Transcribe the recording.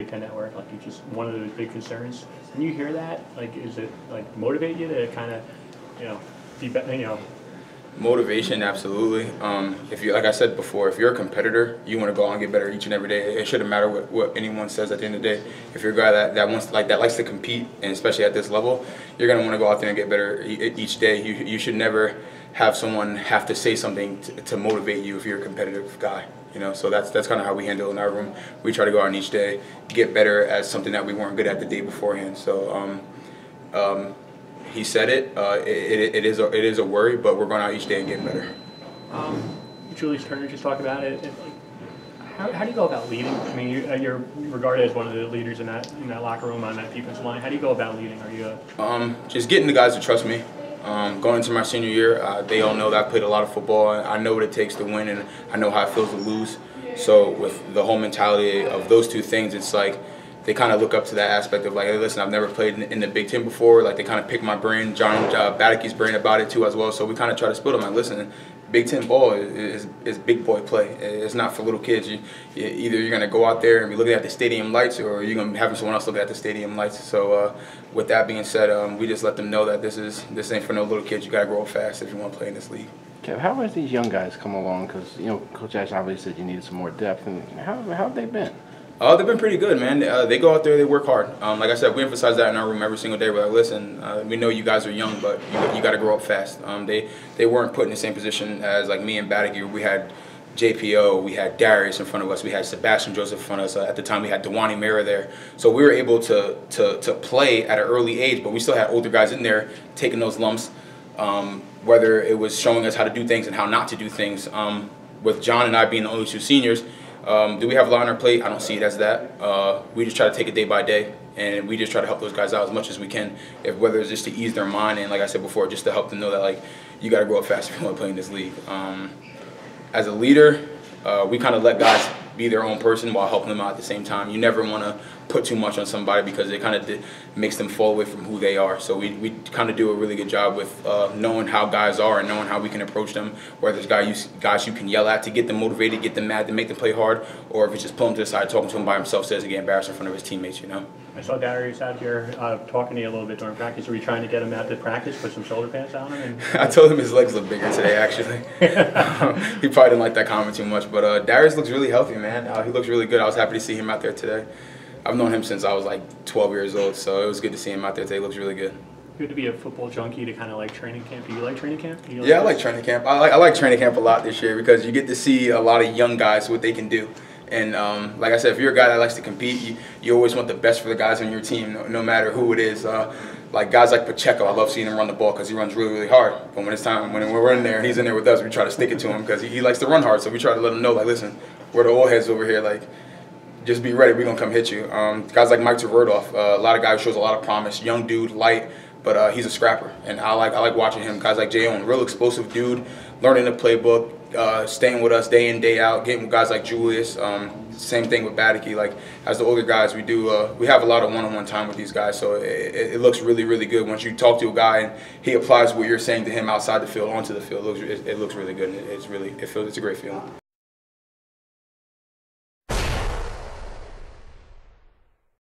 Big Ten Network, like it's just one of those big concerns. When you hear that, like, is it like motivate you to kind of, be better, Motivation, absolutely. If you, like I said before, if you're a competitor, you want to go out and get better each and every day. It shouldn't matter what anyone says at the end of the day. If you're a guy that wants that likes to compete, and especially at this level, you're gonna want to go out there and get better each day. You should never have someone have to say something to motivate you if you're a competitive guy. So that's kind of how we handle it in our room. We try to go out each day, get better at something that we weren't good at the day beforehand. So. He said it. It is a worry, but we're going out each day and getting better. Julius Turner just talked about it. How do you go about leading? I mean, you're regarded as one of the leaders in that locker room on that defensive line. How do you go about leading? Are you just getting the guys to trust me. Going into my senior year, they all know that I played a lot of football. I know what it takes to win, and I know how it feels to lose. So with the whole mentality of those two things, it's like they kind of look up to that aspect of like, hey, listen, I've never played in the Big Ten before. Like they kind of pick my brain, John Badicke's brain about it too as well. So we kind of try to split them. Like, listen, Big Ten ball is big boy play. It's not for little kids. Either you're gonna go out there and be looking at the stadium lights, or you're gonna be having someone else look at the stadium lights. So with that being said, we just let them know that this ain't for no little kids. You gotta grow up fast if you want to play in this league. Kev, how have these young guys come along? Because Coach Ash obviously said you needed some more depth, and how have they been? They've been pretty good, man. They go out there, they work hard. Like I said, we emphasize that in our room every single day. We're like, listen, we know you guys are young, but you got to grow up fast. They weren't put in the same position as like me and Badicke. We had JPO, we had Darius in front of us, we had Sebastian Joseph in front of us. At the time, we had Dewani Mera there. So we were able to play at an early age, but we still had older guys in there taking those lumps, whether it was showing us how to do things and how not to do things. With John and I being the only two seniors, do we have a lot on our plate? I don't see it as that. We just try to take it day by day, and we just try to help those guys out as much as we can, whether it's just to ease their mind and, like I said before, just to help them know that, like, you got to grow up fast if you want to play in this league. As a leader, we kind of let guys be their own person while helping them out at the same time. You never want to put too much on somebody because it kind of makes them fall away from who they are. So we kind of do a really good job with knowing how guys are and knowing how we can approach them, whether it's guys you can yell at to get them motivated, get them mad, to make them play hard, or if it's just pull them to the side, talking to him by himself so he doesn't get embarrassed in front of his teammates, I saw Darius out here talking to you a little bit during practice. Were you trying to get him out to practice, put some shoulder pads on him? I told him his legs look bigger today, actually. He probably didn't like that comment too much, but Darius looks really healthy, man. He looks really good. I was happy to see him out there today. I've known him since I was like 12 years old, so it was good to see him out there today. He looks really good. Good to be a football junkie to kind of like training camp. Do you like training camp? Yeah, I like training camp. I like training camp a lot this year because you get to see a lot of young guys what they can do. And like I said, if you're a guy that likes to compete, you always want the best for the guys on your team, no matter who it is. Like guys like Pacheco, I love seeing him run the ball because he runs really, really hard. But when it's time, when we're in there and he's in there with us, we try to stick it to him because he likes to run hard. So we try to let him know, like, listen, we're the old heads over here. Like, just be ready. We're going to come hit you. Guys like Mike Tverdoff, a lot of guys who shows a lot of promise. Young dude, light, but he's a scrapper. And I like watching him. Guys like Jay Owen, real explosive dude, learning the playbook, staying with us day in, day out, getting with guys like Julius. Same thing with Badicke. Like, as the older guys, we have a lot of one-on-one time with these guys, so it looks really, really good. Once you talk to a guy and he applies what you're saying to him outside the field, onto the field, it looks really good. It's a great feeling.